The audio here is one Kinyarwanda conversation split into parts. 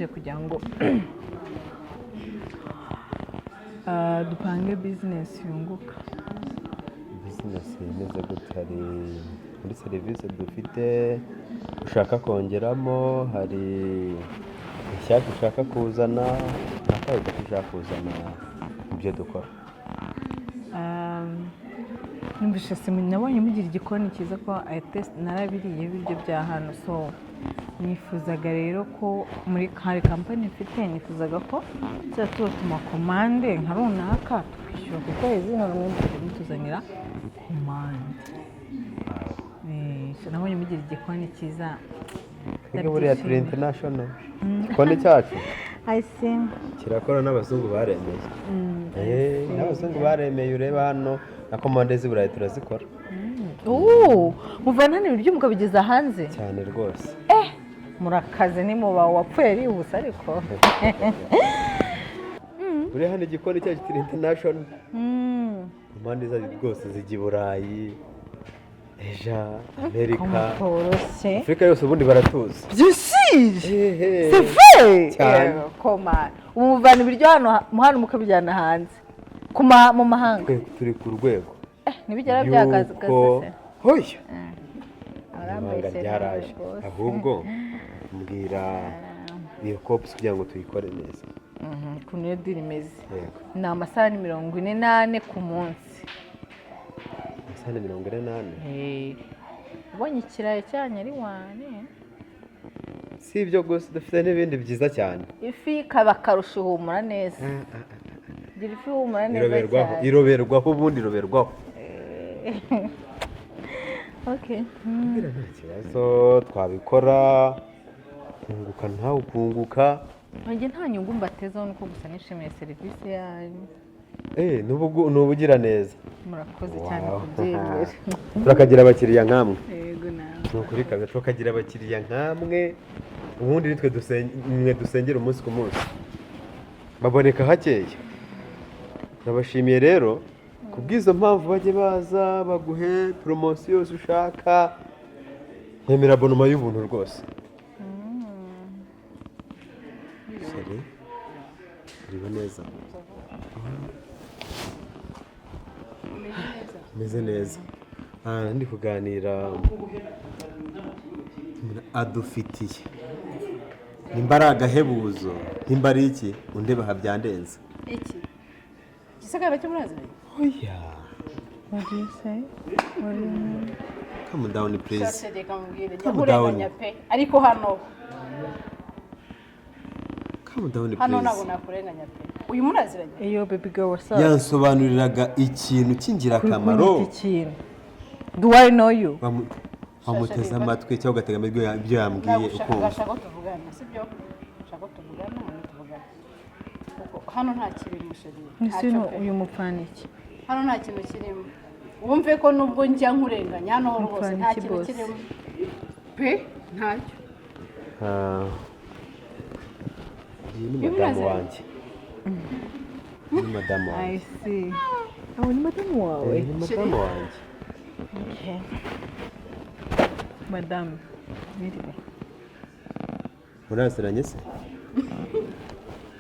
bihagije kugira ngo dupange business yunguka. Business imeze gute? Hari muri serivisi dufite ushaka kongeramo, hari ishyaka ushaka kuzana, nakawe ushaka kuzana ibyo dukora? Numvise nabonye mugira igikoni cyiza ko narabiriye ibiryo bya hano, so nifuzaga rero ko muri hari kampani mfite, nifuzaga ko tuba tumakomande nka runaka tukishyura ku kwezi, noneho mutuzanira komande. Nabonye mugira igikoni cyiza. Twebwe buriya turi international. Igikoni cyacu kirakora n'abazungu baremeye. N'abazungu baremeye, ureba hano na komande z'iburayi turazikora. Muvana ibiryo mukabigeza hanze cyane rwose. Murakaze ni muba wapfuye ari ubusa ariko. Buriya hano igikoni cyacu kiri international. Komande zacu rwose zijya i Burayi, Asia, Amerika, Afurika yose ubundi baratuzi. Byusije c'est vrai. Koma umuvana ibiryo hano mukabijyana hanze mu mahanga. Turi ku rwego nibigera byagaze se. Hoya abanga ryaraje, ahubwo mbwira iyo kopi kugira ngo tuyikore neza. Kuno yo diri meze ni amasaha 48 ku munsi. Amasaha 48? Ubonye ikirayi cyane ari wane. Si ibyo gusa, dufite n'ibindi byiza cyane. Ifi kaba karusha humura neza. Gira ifi humura neza cyane. Iroberwaho ubundi iroberwaho. Okay. Ngira nta kibazo twabikora, kunguka ntawe ukunguka. Nanjye nta nyungu mbatezaho, nuko gusa nishimiye serivisi yanyu. Nubugira neza. Murakoze cyane kubyemera. Turakagira abakiriya nkamwe. Yego nawe. Nukuri kabisa tukagira abakiriya nkamwe, ubundi nitwe dusengera umunsi ku munsi. Baboneka hakeye. Nabashimiye rero kubwizo mpamvu bajye baza baguhe promotion yose ushaka. Nemera abonoma y'ubuntu rwose. Seri. Uriho neza. Meze neza. Ndi kuganira adufitiye. Nimba ari agahebuzo, nimba ari iki, undeba habyandenze. Iki? Gisagara cyo murazanye? Oya. What do you say? Come down please. Sase kamubwire nyakurenganya pe. Ariko hano. Come down please. Hano nabo nakurenganya pe. Uyu muraziranye? Eyo baby girl what's up? Yansobanuriraga ikintu kingira kamaro. Do I know you? Wamuteza amatwi cyangwa ugatega amatwi ibyo yambwiye uko. Gashaka tuvugana, sibyo? Shaka tuvugana, tuvugana. Hano nta kiri musheri. Nisi uyu mupfana iki? Hano nta kintu kirimo. Wumve ko nubwo njya nkurenganya hano rwose nta kintu kirimo. Pe ntacyo. Ni madamu wanjye. Ni madamu wanjye. I see. Ni madamu wawe. Ni madamu wanjye. Okay. Madame. Muraziranye se?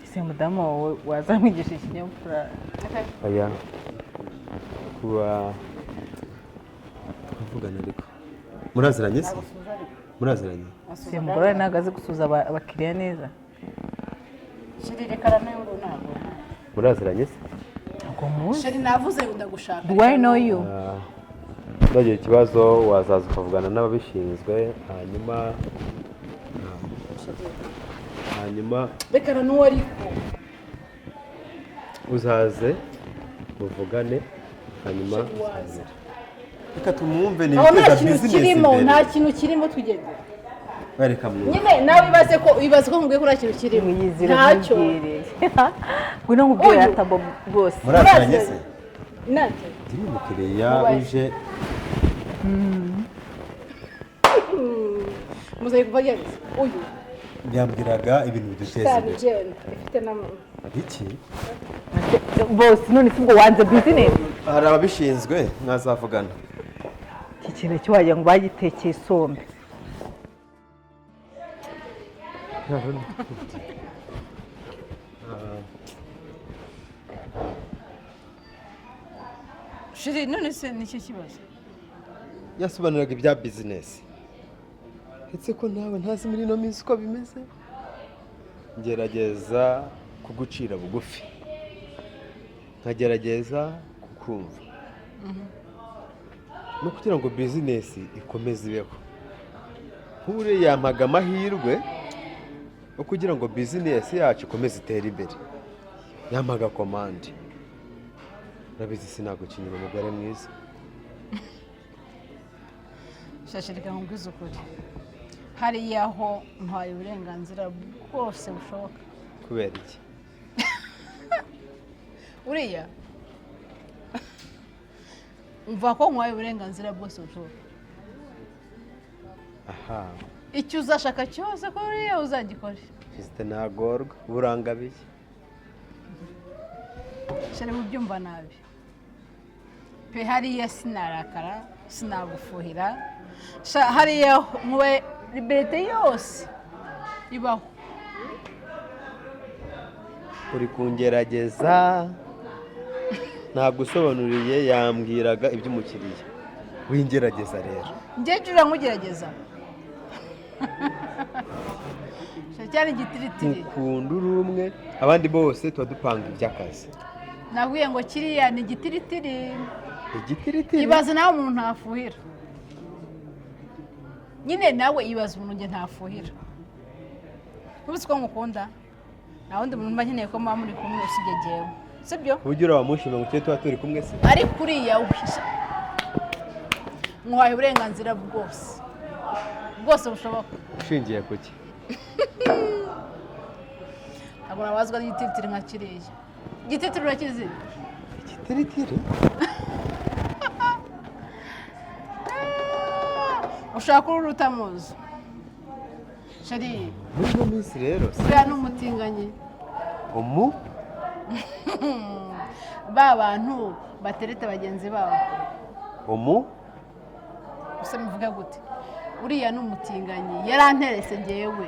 Se madamu wawe wazamwigisha ikinyabupfura. Oya. Kuba tuvugana ariko. Muraziranye se? Muraziranye? Se mugore nagaze gusuza abakiriya neza. Shirirekana nayo ntabwo. Muraziranye se? Ntabwo muzi. Shiri navuze ndagushaka. Do I know you? Ndagiye ikibazo wazaza ukavugana n'ababishinzwe hanyuma bekana n'uwo ariko uzaze muvugane hanyuma reka tumwumve ni nta kintu kirimo tugende bareka mwe nyine nawe ibaze ko mubwiye ko nta kintu kirimo ntacyo ngwino nkubwire atabo bwose muraziranye se nacyo ndi umukiriya uje muzaye kuva yari uyu byambwiraga ibintu biduteza imbere ifite nama iki bose none ubwo wanze business hari ababishinzwe mwazavugana iki kintu cyo wagira ngo bagitekeye isombe shiri none se nicyo kibazo yasobanuraga ibya bizinesi ndetse ko nawe ntazi muri ino minsi uko bimeze ngerageza kugucira bugufi nkagerageza kukumva no kugira ngo bizinesi ikomeze ibeho nk'uriya yampaga amahirwe yo kugira ngo bizinesi yacu ikomeze itere imbere yampaga komande urabizi sinagucinyira umugore mwiza shashirika nkubwiza ukuri hariya ho ntwaye uburenganzira bwose bushoboka kubera iki uriya umva ko ntwaye uburenganzira bwose bushoboka aha icyo uzashaka cyose ko uriya uzagikore Kizite ntagorwa burangabiye shari mubyumva nabi pe hariya sinarakara sinagufuhira hariya nkwe liberite yose ibaho uri kungerageza nagusobanuriye yambwiraga iby'umukiriya wingerageza rero njyewe uramugerageza cyari igitiritiri ukunda uri umwe abandi bose tuba dupanga iby'akazi nahuye ngo kiriya ni igitiritiri igitiritiri ibaze nawe umuntu ntafuhira nyine nawe ibaze umuntu njye ntafuhira ubuze ko ngukunda nta wundi muntu mba nkeneye ko muba muri kumwe usibye jyewe sibyo ubugira wamushima ngo tuba turi kumwe se ariko uriya uhisha mwahaye uburenganzira bwose bushoboka ushingiye ku ki ntabwo nabazwa n'igitiritiri nka kiriya igitiritiri urakizi igitiritiri ushaka uri utamuzi shari muri ino minsi rero uriya ni umutinganyi ba bantu batereta bagenzi babo gusa bivuga gute uriya ni umutinganyi yaranterese ngewe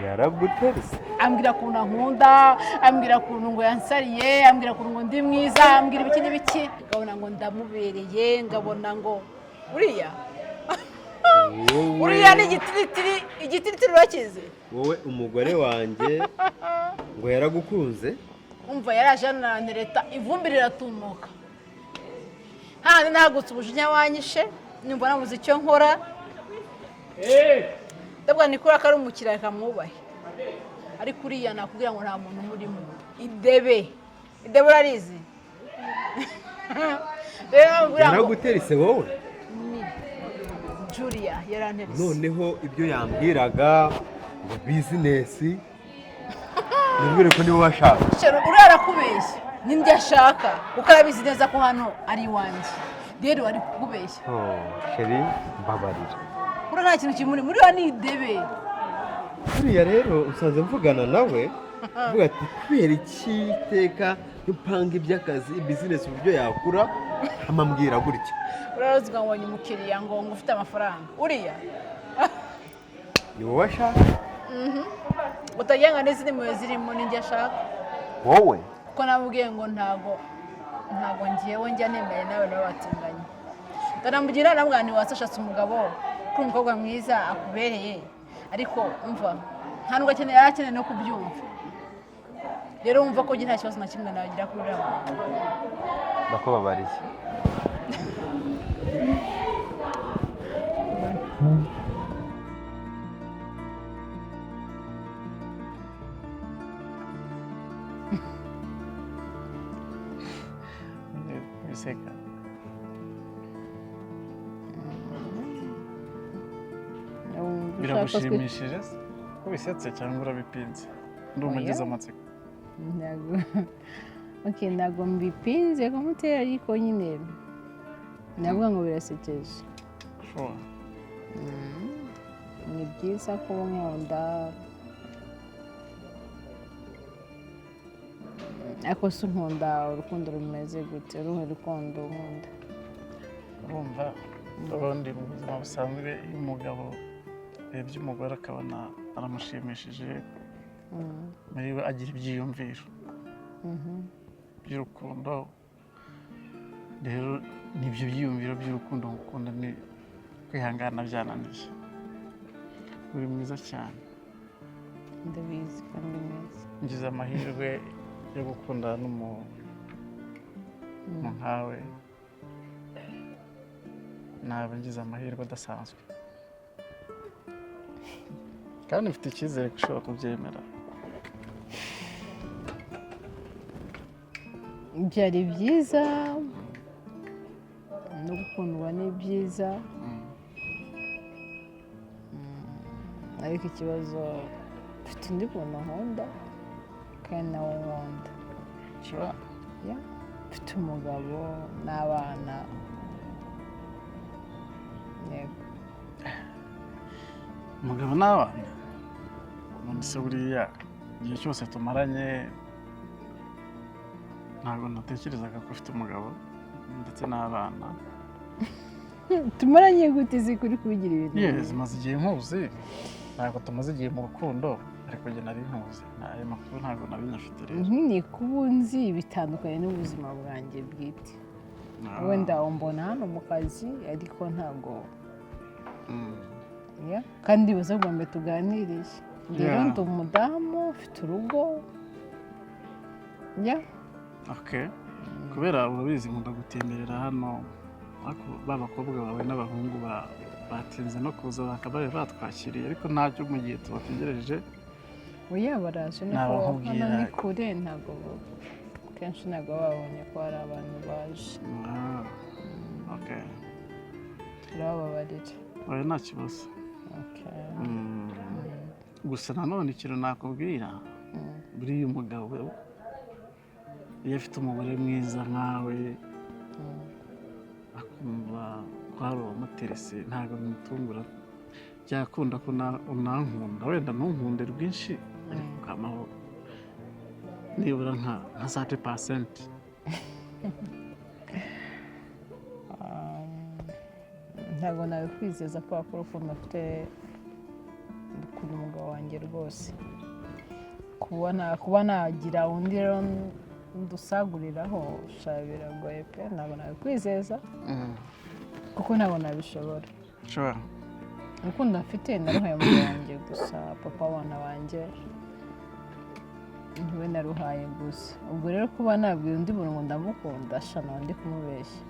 yaraguterese ambwira ukuntu ankunda ambwira ukuntu ngo yansariye ambwira ukuntu ngo ndi mwiza ambwira ibiki n'ibiki ngabona ngo ndamubereye ngabona ngo uriya ni igitiritiri urakizi wowe umugore wanjye ngo yaragukunze umva yaraje hano arantereta ivumbi riratumuka handi nahagutse umujinya wanyishe nyumva nabuze icyo nkora ndabwo nikora ko ari umukiriya reka mwubahe ariko uriya nakubwira ngo nta muntu umurimo idebe urarizi yaraguterese wowe Julia yaranterese noneho ibyo yambwiraga ngo bizinesi nibwire ko niwe washaka uriya arakubeshya n'indi ashaka kuko arabizi neza ko hano ari iwanjye rero ari kukubeshya sheri mbabarira uriya nta kintu kimuri muri wa ni idebe buriya rero usanze mvugana nawe uvuga ati kubera iki iteka upanga iby'akazi bizinesi uburyo yakura amambwira gutya urazi ngo wabonye umukiriya ngo ufite amafaranga uriya ni wowe ashaka utagira ngo n'izindi mpuwe zirimo n'ijya ashaka wowe kuko namubwiye ngo ntago ngewe njya nemeye nawe batinganye ndanamugira namubwira nti wasashatse umugabo ko umukobwa mwiza akubereye ariko umva nta nubwo akeneye no kubyumva rero wumva ko nta kibazo na kimwe nagira kuri uriya muntu ndakubabariye biseka biragushimishije ko bisetse cyangwa urabipinze ndumva ngize amatsiko ntabwo mbipinze kumutera ariko nyine navuga ngo birasekeje ni byiza ko nkunda ariko si nkunda urukundo rumeze gute uruhe rukundo nkunda urumva ubundi mu buzima busanzwe iyo umugabo yarebye umugore akabona aramushimishije muri we agira ibyiyumviro by'urukundo rero n'ibyo byiyumviro by'urukundo gukunda ni kwihangana byananiye uri mwiza cyane ndabizi kandi mwiza ngize amahirwe yo gukundana n'umuntu nkawe naba ngize amahirwe adasanzwe kandi mfite icyizere ko ushobora kubyemera byari byiza no gukundwa ni byiza ariko ikibazo mfite undi muntu nkunda kandi nawe nkunda mfite umugabo n'abana yego umugabo n'abana none se buriya igihe cyose tumaranye ntabwo natekerezaga ko ufite umugabo ndetse n'abana tumaranye gute se kuri kubigira ibintu yes maze igihe nkuzi ntabwo tumaze igihe mu rukundo ariko njye nari nkuzi ayo makuru ntabwo nari nyafite rero nkini kuba unzi bitandukanye n'ubuzima bwanjye bwite wenda umbona hano mu kazi ariko ntabwo kandi bibaza ngo mbe tuganiriye rero ndi umudamu ufite urugo kubera urabizi nkunda gutemberera hano b'abakobwa bawe n'abahungu batinze no kuza bakaba batwakiriye ariko ntacyo mu gihe tubategereje baraje niko hano ni kure ntabwo kenshi ntabwo babonye ko hari abantu baje turababarira oya nta kibazo gusa nanone ikintu nakubwira buriya umugabo iyo afite umugore mwiza nkawe akumva ko hari uwamuterese ntabwo bimutungura byakunda ko unankunda wenda ntunkunde rwinshi ariko ukamaho nibura nka 30%. ntabwo nabikwizeza ko wakora ukuntu afite ukunda umugabo wanjye rwose kuba nagira undi rero ndusaguriraho biragoye pe ntabwo nabikwizeza kuko ntabwo nabishobora urukundo mfite naruhaye umugabo wanjye gusa papa w'abana banjye ntiwe naruhaye gusa ubwo rero kuba nabwira undi muntu ngo ndamukunda shana ndi kumubeshya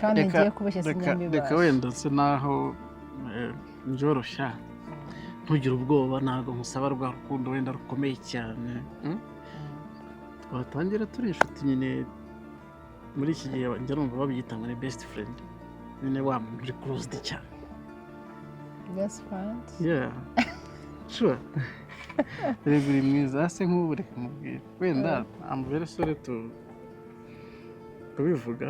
kandi ngiye kubeshya sinyamibasha reka wenda se naho njoroshya ntugire ubwoba ntabwo nkusaba rwa rukundo wenda rukomeye cyane twatangira turi inshuti nyine muri iki gihe njya numva babyita ngo ni best friend nyine wa muntu uri closed cyane best friend sure rero uri mwiza se nk'ubu reka mubwire wenda ambere sore tubivuga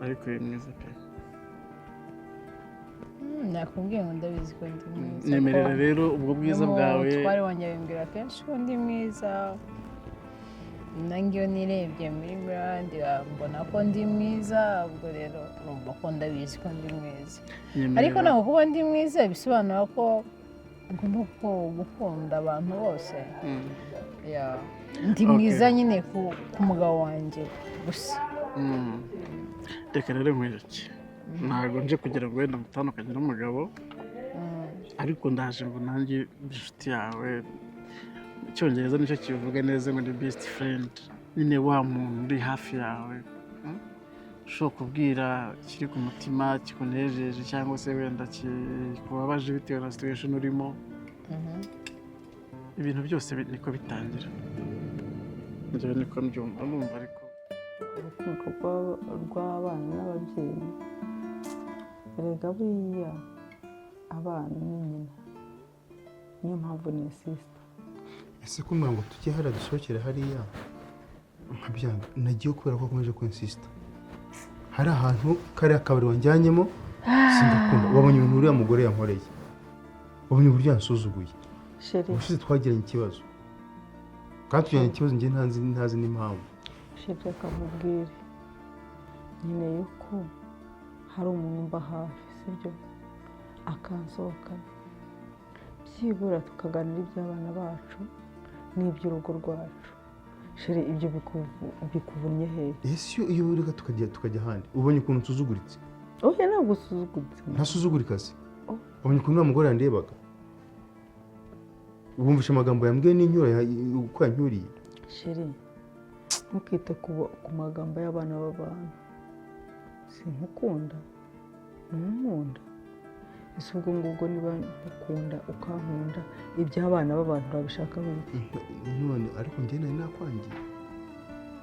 ariko uri mwiza pe nakubwiye ngo ndabizi ko ndi mwiza nyemerera rero ubwo bwiza bwawe twari wanjye bimbwira kenshi ko ndi mwiza nange iyo nirebye muri mirandi mbona ko ndi mwiza ubwo rero numva ko ndabizi ko ndi mwiza ariko ntabwo kuba ndi mwiza bisobanura ko ngomba gukunda abantu bose ndi mwiza nyine ku mugabo wanjye gusa reka rero nkwereke ntabwo nje kugira ngo wenda mutandukanye n'umugabo ariko ndaje ngo nanjye inshuti yawe icyongereza nicyo kivuga neza ngo ni best friend nyine wa muntu uri hafi yawe ushobora kubwira kiri ku mutima kikunejeje cyangwa se wenda kikubabaje bitewe na situation urimo ibintu byose niko bitangira njyewe niko mbyumva numva ariko urukundo rw'abana n'ababyeyi erega buriya abana ni nyina niyo mpamvu ni sisita ese kumbwira ngo tujye hariya dusohokere hariya nkabyanga nagiye kubera ko akomeje kwinsisita hari ahantu kariya kabari wanjyanyemo sindakunda wabonye ibintu uriya mugore yankoreye wabonye uburyo yansuzuguye ubushize twagiranye ikibazo kandi tugiranye ikibazo njye ntazi n'impamvu sheri reka nkubwire nkeneye ko hari umuntu mba hafi sibyo akansohokana byibura tukaganira iby'abana bacu n'iby'urugo rwacu sheri ibyo bikuvunnye hehe ese iyo ureka tukajya ahandi ubonye ukuntu nsuzuguritse oya ntabwo usuzuguritse ntasuzugurika se ubonye ukuntu uriya mugore yandebaga wumvishe amagambo yambwiye n'inyura uko yanyuriye sheri ntukite ku magambo y'abana b'abantu sinkukunda ntunkunda ese ubwo ngubwo niba nkukunda ukankunda iby'abana b'abantu urabishaka bite none ariko njye nari nakwangiye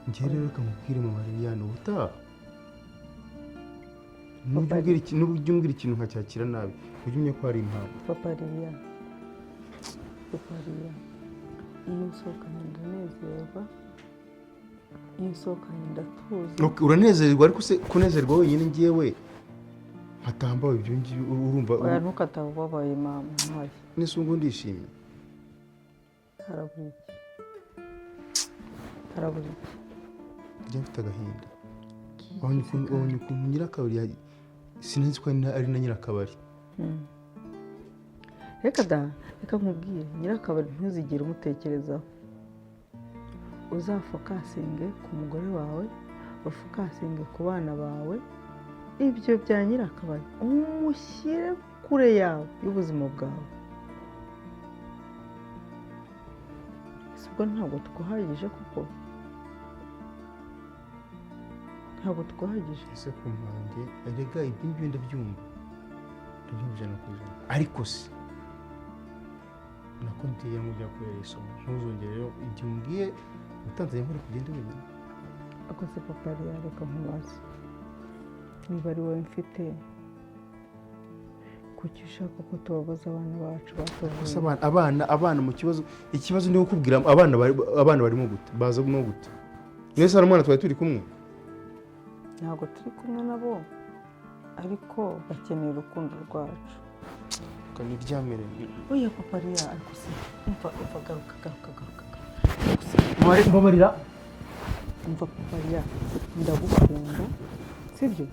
njye rero reka nkubwire mama Liliane ubutaha nubwo umbwira ikintu nkacyakira nabi ujye umenya ko hari impamvu papa Liliane iyo usohokanye ndanezerwa iyo usohokanye ndatuza uranezerwa ariko se kunezerwa wenyine ngewe nkatambawe ibyo ngibyo urumva oya ntukatahe ubabaye mama ntayo nese ubwo ndishimye harabura iki njya mfite agahinda wabonye ukuntu nyirakabari sinzi ko ari na nyirakabari reka nkubwire nyirakabari ntuzigere umutekerezaho uzafokasinge ku mugore wawe ufokasinge ku bana bawe ibyo bya nyirakabari umushyire kure yawe y'ubuzima bwawe ubwo ntabwo twahagije kuko ntabwo twahagije ese ku mpande erega ibyo ngibyo ndabyumva ijana ku ijana ariko se nako ntiye mujya kubera isomo ntuzongere rero igihe umbwiye utanzanye nkore kugenda wenyine ako se papa reka nkubaze niba ari wowe mfite kuki ushaka ko tubabaza abana bacu batavuye abana mu ikibazo ndi kukubwira abana barimo gute bazamo gute mwese hari umwana twari turi kumwe ntabwo turi kumwe nabo ariko bakeneye urukundo rwacu kaniryamire oya papa ariko se umva garuka mbabarira umva papa ndagukunda sibyo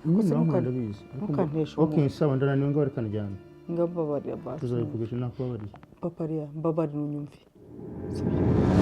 ndabizi ntukanteshe okay sawa ndananiwe ngo reka njyana ngababarira basi tuzabivugisha nakubabarira papa mbabarira unyumve sibyo